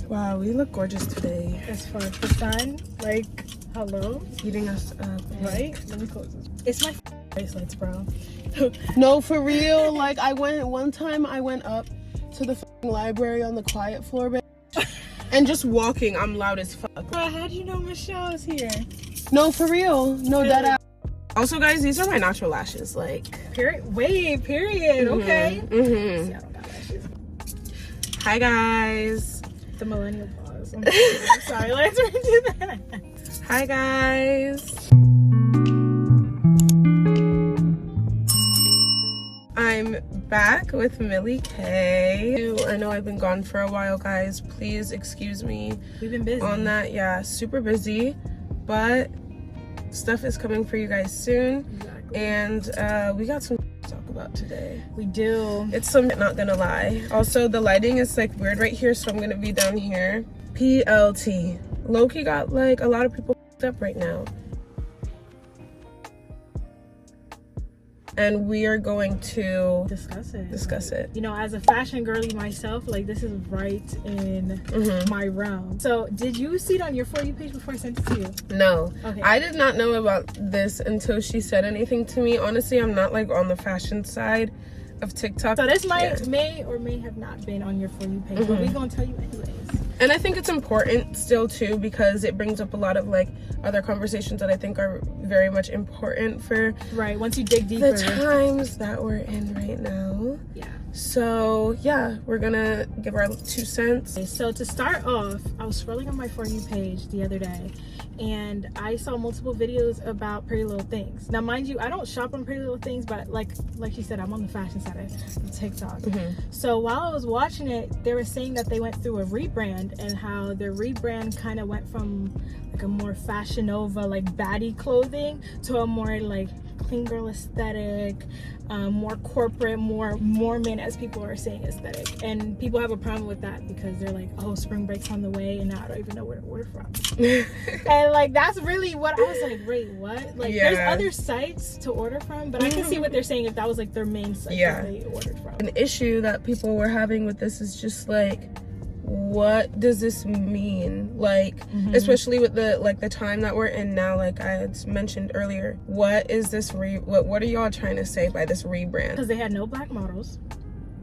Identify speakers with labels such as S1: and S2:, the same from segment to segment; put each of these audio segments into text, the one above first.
S1: Wow, we look gorgeous today.
S2: As far as the sun, like, hello?
S1: Eating us up.
S2: Right? Let me close this. It's my bracelets, bro.
S1: No, for real. Like, one time I went up to the library on the quiet floor, and just walking, I'm loud as fuck.
S2: Bro, how do you know Michelle is here?
S1: No, for real. No,
S2: Really?
S1: that. Also, guys, these are my natural lashes. Like,
S2: Period. Wait, period. Okay. See, I don't got lashes.
S1: Hi, guys.
S2: The millennial pause. I'm sorry, let's redo that.
S1: Hi, guys. I'm back with Millie K. I know I've been gone for a while, guys. Please excuse me.
S2: We've been busy.
S1: On that, yeah, super busy. But stuff is coming for you guys soon.
S2: Exactly.
S1: And we got some to talk about today.
S2: We do.
S1: It's some, not gonna lie. Also, the lighting is like weird right here, so I'm gonna be down here. PLT. Loki got like a lot of people up right now. And we are going to discuss it.
S2: You know, as a fashion girly myself, like, this is right in my realm. So did you see it on your For You page before I sent it to you?
S1: No.
S2: Okay.
S1: I did not know about this until she said anything to me. Honestly, I'm not like on the fashion side of TikTok.
S2: So this may or may have not been on your For You page, but we're gonna tell you anyways.
S1: And I think it's important still too, because it brings up a lot of like other conversations that I think are very much important for
S2: once you dig deeper,
S1: the times that we're in right now.
S2: Yeah.
S1: So yeah, we're gonna give our 2 cents.
S2: Okay, so to start off, I was scrolling on my For You page the other day, and I saw multiple videos about Pretty Little Things. Now, mind you, I don't shop on Pretty Little Things, but like you said, I'm on the fashion side of TikTok. So while I was watching it, they were saying that they went through a rebrand, and how their rebrand kind of went from like a more fashion nova, like baddie clothing, to a more like clean girl aesthetic, more corporate, more Mormon, as people are saying, aesthetic. And people have a problem with that because they're like, oh, spring break's on the way, and now I don't even know where to order from. And like, that's really what I was like, wait, what? Like, there's other sites to order from, but I can see what they're saying if that was like their main site that they ordered from.
S1: An issue that people were having with this is just like, what does this mean? Like, especially with the time that we're in now, like I had mentioned earlier, what is this what are y'all trying to say by this rebrand?
S2: Because they had no black models.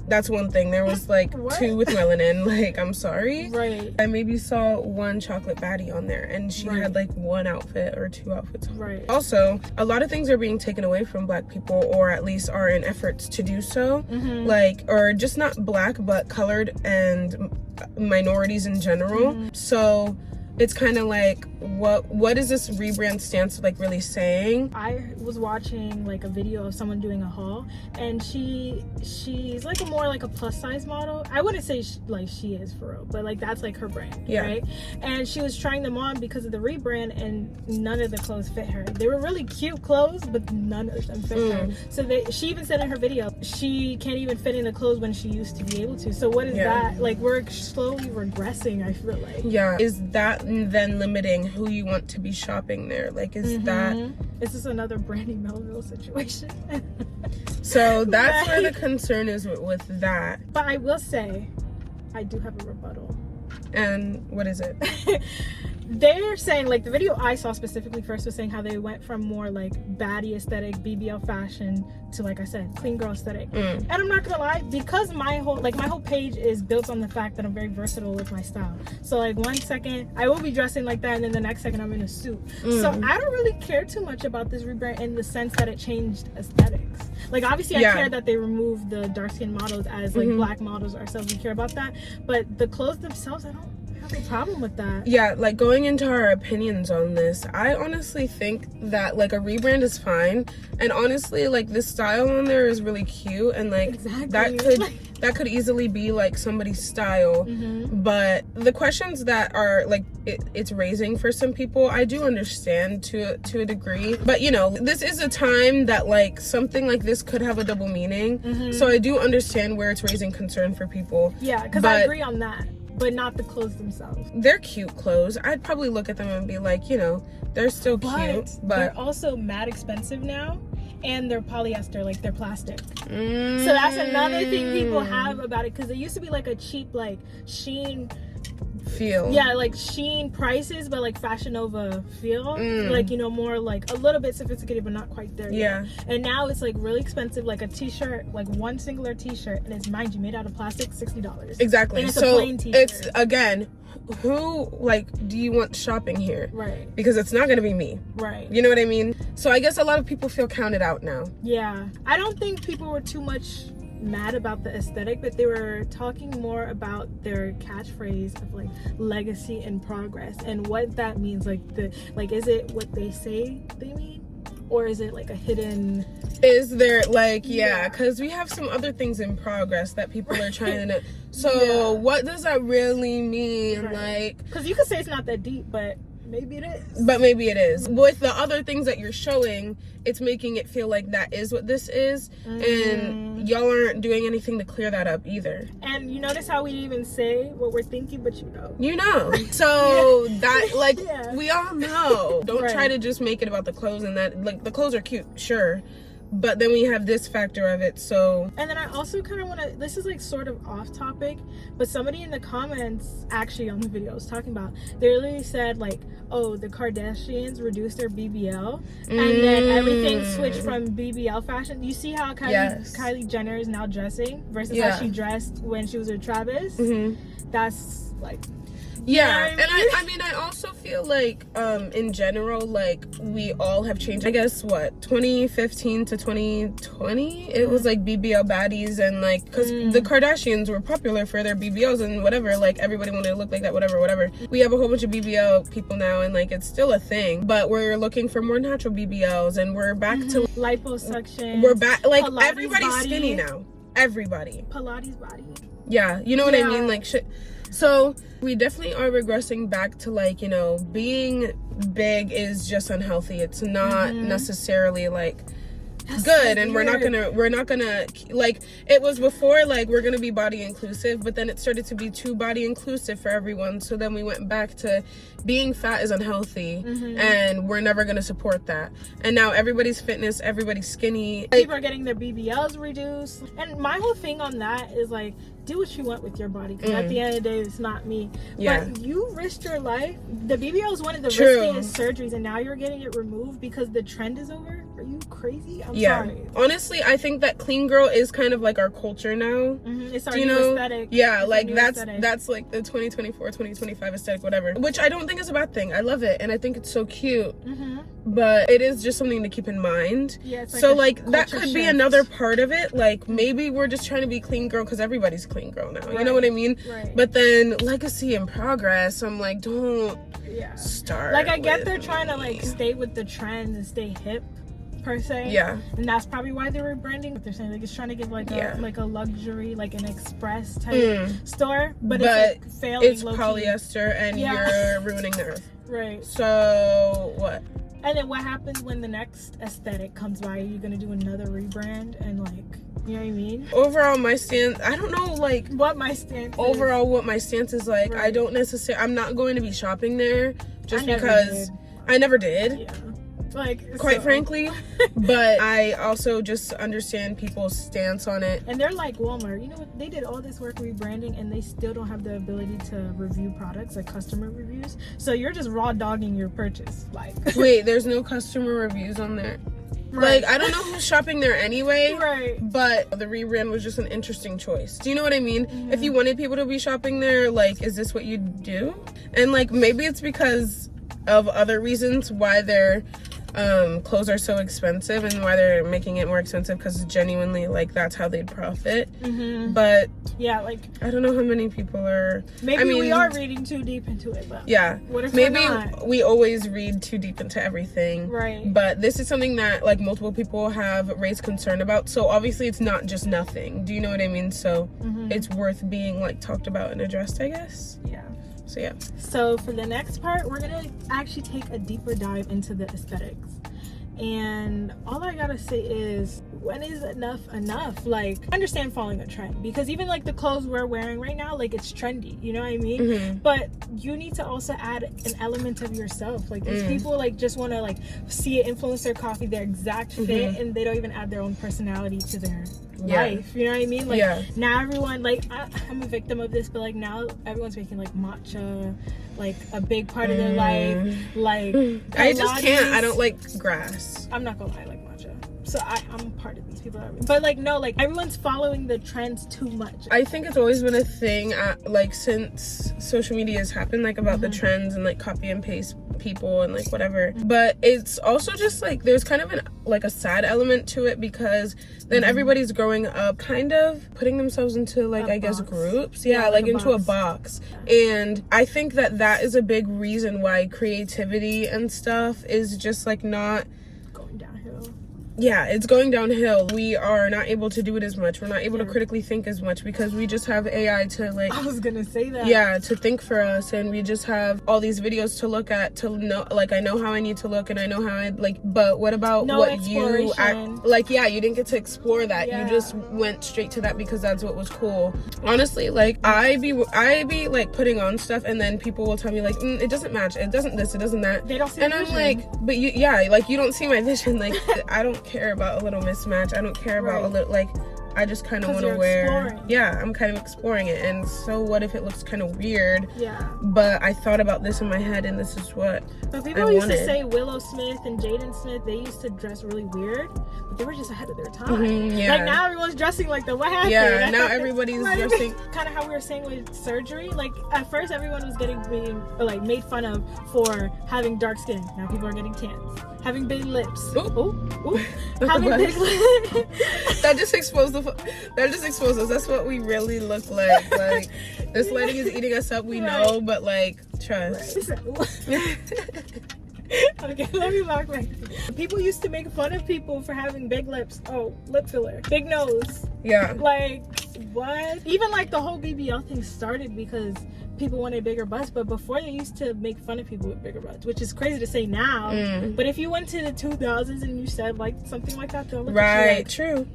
S1: That's one thing. There was like 2 with melanin. Like, I'm sorry.
S2: Right.
S1: I maybe saw 1 chocolate baddie on there, and she had like 1 outfit or 2 outfits on.
S2: Right.
S1: Also, a lot of things are being taken away from black people, or at least are in efforts to do so. Like, or just not black, but colored and minorities in general. So it's kind of like, what is this rebrand stance like really saying? I
S2: was watching like a video of someone doing a haul, and she's like a plus size model. I wouldn't say she is for real, but like that's like her brand, right? And she was trying them on because of the rebrand, and none of the clothes fit her. They were really cute clothes, but none of them fit her. So she even said in her video she can't even fit in the clothes when she used to be able to. So what is that? Like, we're slowly regressing, I feel like. Is that then limiting who you want to be shopping there? Like, is this another Brandy Melville situation? So that's where the concern is with that. But I will say, I do have a rebuttal. And what is it? They're saying, like, the video I saw specifically first was saying how they went from more like baddie aesthetic, BBL fashion, to, like I said, clean girl aesthetic. And I'm not gonna lie, because my whole page is built on the fact that I'm very versatile with my style. So like, one second I will be dressing like that, and then the next second I'm in a suit. So I don't really care too much about this rebrand in the sense that it changed aesthetics. Like, obviously I care that they removed the dark skinned models as like black models ourselves. We care about that, but the clothes themselves, I don't have a problem with that. Yeah, like, going into our opinions on this, I honestly think that like a rebrand is fine, and honestly, like, this style on there is really cute, and like that could easily be like somebody's style. But the questions that are like it's raising for some people, I do understand to a degree. But you know, this is a time that like something like this could have a double meaning. So I do understand where it's raising concern for people. Yeah, because I agree on that. But not the clothes themselves. They're cute clothes. I'd probably look at them and be like, you know, they're still cute, but they're also mad expensive now, and they're polyester, like they're plastic. So that's another thing people have about it, because it used to be like a cheap, like Shein
S1: feel.
S2: Yeah, like Shein prices, but like Fashion Nova feel. Like, you know, more like a little bit sophisticated, but not quite there yet. And now it's like really expensive, like a t-shirt, like one singular t-shirt, and it's, mind you, made out of plastic, $60.
S1: Exactly.
S2: And it's
S1: so
S2: a plain t-shirt.
S1: It's, again, who, like, do you want shopping here?
S2: Right.
S1: Because it's not gonna be me.
S2: Right.
S1: You know what I mean? So I guess a lot of people feel counted out now.
S2: Yeah. I don't think people were too much mad about the aesthetic, but they were talking more about their catchphrase of like legacy and progress and what that means. Like, is it what they say they mean, or is it like a hidden,
S1: is there like, yeah, because we have some other things in progress that people are trying to, so what does that really mean? Like, because
S2: you could say it's not that deep, but maybe it is.
S1: But maybe it is. With the other things that you're showing, it's making it feel like that is what this is. And y'all aren't doing anything to clear that up either. And
S2: you notice how we even say what we're thinking, but you know.
S1: You know. So that, like, we all know. Don't try to just make it about the clothes and that, like, the clothes are cute, sure. But then we have this factor of it, so. And
S2: then I also kind of want to, this is like sort of off topic, but somebody in the comments actually on the video was talking about, they literally said like, oh, the Kardashians reduced their BBL and then everything switched from BBL fashion. You see how Kylie Jenner is now dressing versus how she dressed when she was with Travis? That's like,
S1: yeah, and I mean, I also feel like, in general, like, we all have changed. I guess, what, 2015 to 2020? It was, like, BBL baddies and, like, because the Kardashians were popular for their BBLs and whatever. Like, everybody wanted to look like that, whatever. We have a whole bunch of BBL people now, and, like, it's still a thing. But we're looking for more natural BBLs, and we're back to...
S2: liposuction.
S1: We're back... Like,
S2: Pilates
S1: everybody's
S2: body.
S1: Skinny now. Everybody.
S2: Pilates body.
S1: Yeah, you know what I mean? Like, shit... So we definitely are regressing back to, like, you know, being big is just unhealthy. It's not necessarily like good, and we're not gonna like, it was before like we're gonna be body inclusive, but then it started to be too body inclusive for everyone. So then we went back to being fat is unhealthy, and we're never gonna support that. And now everybody's fitness, everybody's skinny.
S2: People are getting their BBLs reduced, and my whole thing on that is like, do what you want with your body, because at the end of the day, it's not me. But you risked your life. The BBL is one of the riskiest surgeries, and now you're getting it removed because the trend is over. Are you crazy? I'm sorry.
S1: Honestly, I think that clean girl is kind of like our culture now.
S2: It's our new aesthetic.
S1: Yeah, like that's like the 2024, 2025 aesthetic, whatever. Which I don't think is a bad thing. I love it, and I think it's so cute. But it is just something to keep in mind. Yeah, it's like, so like that could be another part of it. Like, maybe we're just trying to be clean girl because everybody's clean girl now. You know what I mean? But then legacy and progress, I'm like, don't start.
S2: Like, I get they're trying to like stay with the trend and stay hip, per se. And that's probably why they're rebranding. What they're saying, like, it's trying to give like a luxury, like an express type store, but it's like failing.
S1: It's polyester, and you're ruining the earth. So what?
S2: And then what happens when the next aesthetic comes by? Are you gonna do another rebrand and like, you know what I mean?
S1: Overall, my stance, I don't know, like,
S2: what my stance
S1: overall is. What my stance is like. I don't necessarily, I'm not going to be shopping there just because I never did. Like, quite frankly. But I also just understand people's stance on it.
S2: And they're like Walmart. You know what? They did all this work rebranding, and they still don't have the ability to review products, like customer reviews. So you're just raw dogging your purchase. Like,
S1: wait, there's no customer reviews on there? Like, I don't know who's shopping there anyway. But the rebrand was just an interesting choice. Do you know what I mean? If you wanted people to be shopping there, like, is this what you do? And like, maybe it's because of other reasons why their clothes are so expensive and why they're making it more expensive, because genuinely, like, that's how they'd profit. But
S2: yeah, like,
S1: I don't know how many people are,
S2: maybe we are reading too deep into it, but what if
S1: maybe we always read too deep into everything, but this is something that like multiple people have raised concern about, so obviously it's not just nothing. Do you know what I mean? So it's worth being like talked about and addressed, I guess. So yeah. So
S2: for the next part, we're gonna actually take a deeper dive into the aesthetics. And all I gotta say is, when is enough? Like, I understand following a trend, because even like the clothes we're wearing right now, like, it's trendy, you know what I mean? But you need to also add an element of yourself. Like, these people like just want to like see an influencer copy their exact fit, and they don't even add their own personality to their life. You know what I mean? Like now everyone, like I'm a victim of this, but like now everyone's making like matcha like a big part of their life. Like
S1: I just can't. I don't like grass.
S2: I'm not gonna lie, I like matcha. So I'm part of these people. But like no, like everyone's following the trends too much.
S1: I think it's always been a thing like since social media has happened, like about the trends and like copy and paste people and like whatever. But it's also just like there's kind of like a sad element to it, because then everybody's growing up kind of putting themselves into like I guess groups, like into a box. And I think that is a big reason why creativity and stuff is just like not
S2: going downhill.
S1: Yeah, it's going downhill. We are not able to do it as much. We're not able to critically think as much because we just have AI to like...
S2: I was gonna say that.
S1: Yeah, to think for us, and we just have all these videos to look at to know, like, I know how I need to look and I know how I, like, but what about what you... Like, yeah, you didn't get to explore that. You just went straight to that because that's what was cool. Honestly, like, I be like, putting on stuff and then people will tell me, like, it doesn't match. It doesn't this, it doesn't that.
S2: They don't see
S1: and
S2: my
S1: I'm
S2: vision.
S1: like, but you, like, you don't see my vision. Like, I don't care about a little mismatch. I don't care about a little, like, I just kind of want to wear exploring. I'm kind of exploring it, and so what if it looks kind of weird, but I thought about this in my head and this is what
S2: but people used to say Willow Smith and Jaden Smith, they used to dress really weird, but they were just ahead of their time. Like now everyone's dressing like the what happened.
S1: Now everybody's dressing
S2: kind of how we were saying with surgery. Like at first everyone was being like made fun of for having dark skin. Now people are getting tans. Having big lips. Having big lips.
S1: That just exposed us. That's what we really look like. Like, this lighting is eating us up, we know, but like, trust.
S2: Okay, let me back. People used to make fun of people for having big lips. Oh, lip filler. Big nose.
S1: Yeah.
S2: Like, what? Even like the whole BBL thing started because people wanted bigger butts, but before they used to make fun of people with bigger butts, which is crazy to say now. But if you went to the 2000s and you said like something like that, they'll look at you like,
S1: true.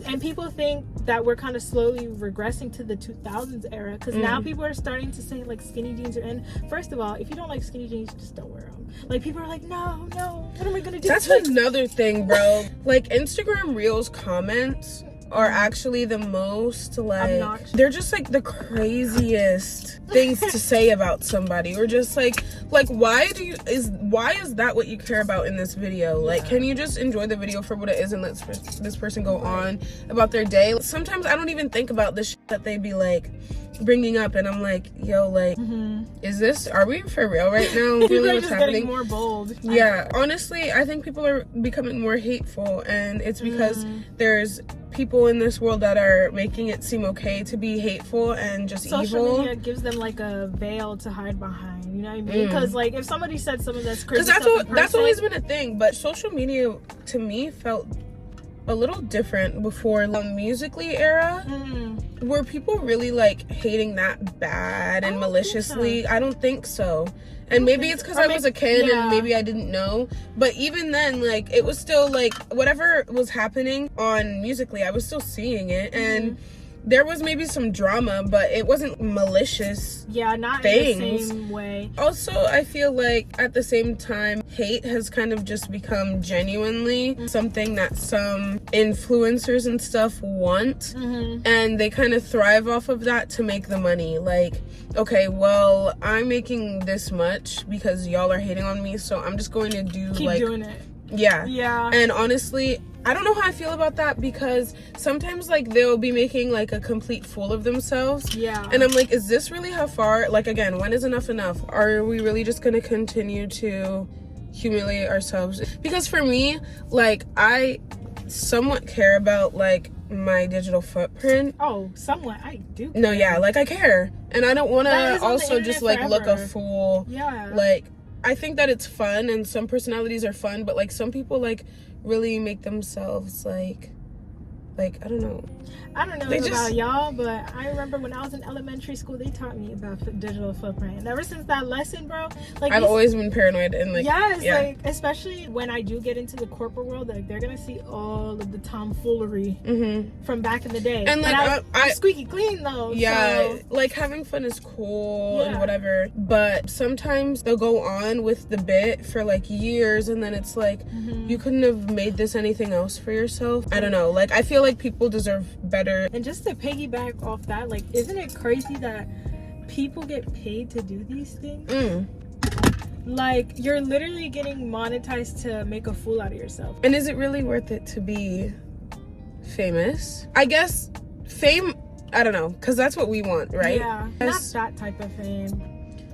S2: And people think that we're kind of slowly regressing to the 2000s era, because now people are starting to say like skinny jeans are in. First of all, if you don't like skinny jeans, just don't wear them. Like people are like, no, what am I gonna do?
S1: That's another thing, bro. Like Instagram Reels comments are actually the most like obnoxious. They're just like the craziest things to say about somebody, or just like why is that what you care about in this video? Like, can you just enjoy the video for what it is and let this person go on about their day? Sometimes I don't even think about the shit that they be like bringing up, and I'm like, yo, like, are we for real right now? Really, what's happening?
S2: Getting more bold.
S1: Yeah, honestly, I think people are becoming more hateful, and it's because there's people in this world that are making it seem okay to be hateful and just evil.
S2: Social media gives them like a veil to hide behind, you know what I mean? Because like if somebody said something that's crazy,
S1: because that's always been a thing, but social media to me felt a little different before the Musically era, were people really like hating that bad and maliciously? I don't think so. And maybe it's because I was a kid and maybe I didn't know, but even then, like, it was still like whatever was happening on Musically, I was still seeing it, and there was maybe some drama, but it wasn't malicious.
S2: Yeah, not
S1: things.
S2: In the same way.
S1: Also, I feel like at the same time, hate has kind of just become genuinely something that some influencers and stuff want, and they kind of thrive off of that to make the money. Like, okay, well, I'm making this much because y'all are hating on me, so I'm just going to keep
S2: doing it.
S1: Yeah. And honestly, I don't know how I feel about that, because sometimes like they'll be making like a complete fool of themselves. Yeah. And I'm like, is this really how far? Like, again, when is enough enough? Are we really just gonna continue to humiliate ourselves? Because for me, like, I somewhat care about like my digital footprint.
S2: Oh, somewhat. I do care.
S1: No, yeah, like I care, and I don't want to also just like look a fool.
S2: Yeah.
S1: Like, I think that it's fun, and some personalities are fun, but like some people like really make themselves like I don't know about y'all, but I remember when I was in elementary school, they taught me about digital footprint, and ever since that lesson, bro, like I've always been paranoid, and like
S2: like especially when I do get into the corporate world, like they're gonna see all of the tomfoolery from back in the day,
S1: and like
S2: I'm squeaky clean though.
S1: So. Like having fun is cool and whatever, but sometimes they'll go on with the bit for like years, and then it's like you couldn't have made this anything else for yourself. I don't know, like I feel like people deserve better.
S2: And just to piggyback off that, like, isn't it crazy that people get paid to do these things? Like, you're literally getting monetized to make a fool out of yourself.
S1: And is it really worth it to be famous? I guess fame, I don't know, because that's what we want, right?
S2: Yeah, not that type of fame,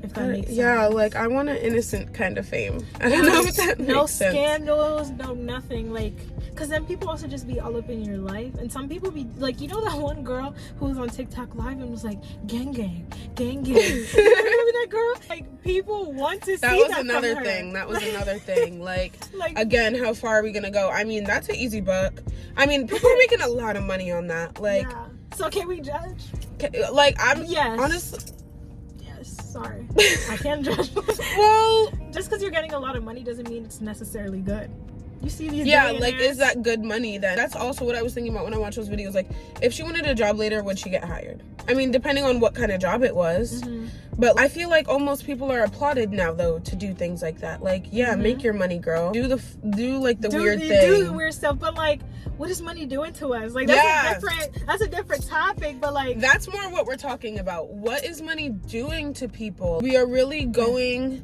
S2: if that makes sense.
S1: Yeah, like, I want an innocent kind of fame. I don't know if that makes sense.
S2: No scandals, no nothing, like, because then people also just be all up in your life. And some people be like, you know that one girl who was on TikTok live and was like, gang gang. Remember that girl? Like, people want to see that.
S1: That was another thing. Like, again, how far are we gonna go? I mean, that's an easy buck. I mean, people are making a lot of money on that. Like,
S2: yeah. So can we judge?
S1: Honestly.
S2: Yes, sorry. I can't judge.
S1: Well,
S2: just because you're getting a lot of money doesn't mean it's necessarily good. You see these
S1: like, is that good money then? That's also what I was thinking about when I watched those videos. Like, if she wanted a job later, would she get hired? I mean, depending on what kind of job it was. But I feel like almost people are applauded now, though, to do things like that. Like, make your money, girl. Do like the weird thing.
S2: Do the weird stuff, but like, what is money doing to us? Like, that's a different topic, but like,
S1: that's more what we're talking about. What is money doing to people? We are really going.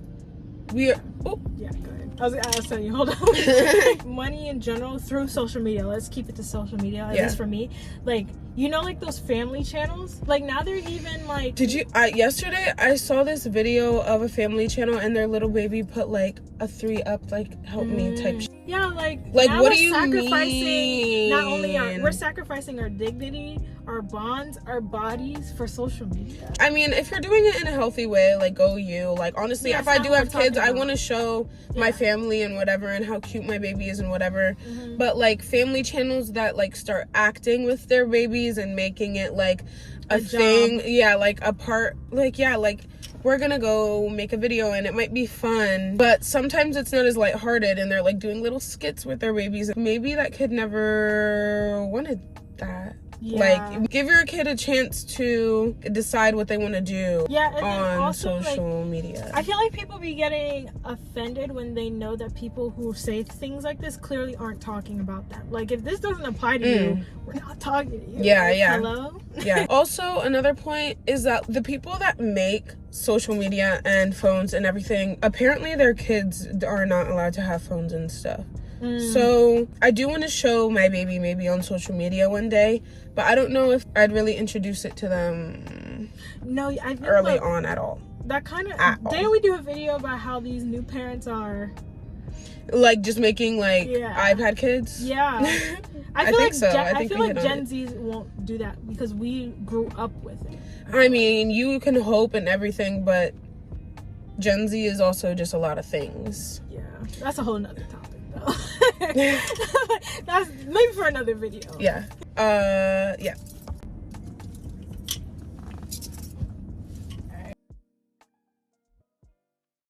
S1: Yeah, go ahead.
S2: I was telling you, hold on. Money in general through social media. Let's keep it to social media, at least for me. Like, you know, like those family channels? Like, now they're even like...
S1: Yesterday, I saw this video of a family channel and their little baby put like a 3-up, like, help me type shit.
S2: Yeah, like
S1: what do you mean?
S2: Not only we're sacrificing our dignity, our bonds, our bodies for social media. I
S1: mean, if you're doing it in a healthy way, like, go you. Like, honestly, if I do have kids, I want to show my family and whatever and how cute my baby is and whatever. But like family channels that like start acting with their babies and making it like a thing, like a part, like we're gonna go make a video and it might be fun, but sometimes it's not as lighthearted and they're like doing little skits with their babies. Maybe that kid never wanted that. Like, give your kid a chance to decide what they want to do on social media.
S2: I feel like people be getting offended when they know that people who say things like this clearly aren't talking about them. Like, if this doesn't apply to you, we're not talking to you. Hello?
S1: Also, another point is that the people that make social media and phones and everything, apparently their kids are not allowed to have phones and stuff. So I do want to show my baby maybe on social media one day, but I don't know if I'd really introduce it to them early on at all.
S2: That kind of... Didn't we do a video about how these new parents are...
S1: Like, just making, like, iPad kids?
S2: Yeah. I feel like Gen Z's won't do that because we grew up with it.
S1: I mean, you can hope and everything, but Gen Z is also just a lot of things.
S2: Yeah. That's a whole nother topic. That's maybe for another video.
S1: Yeah.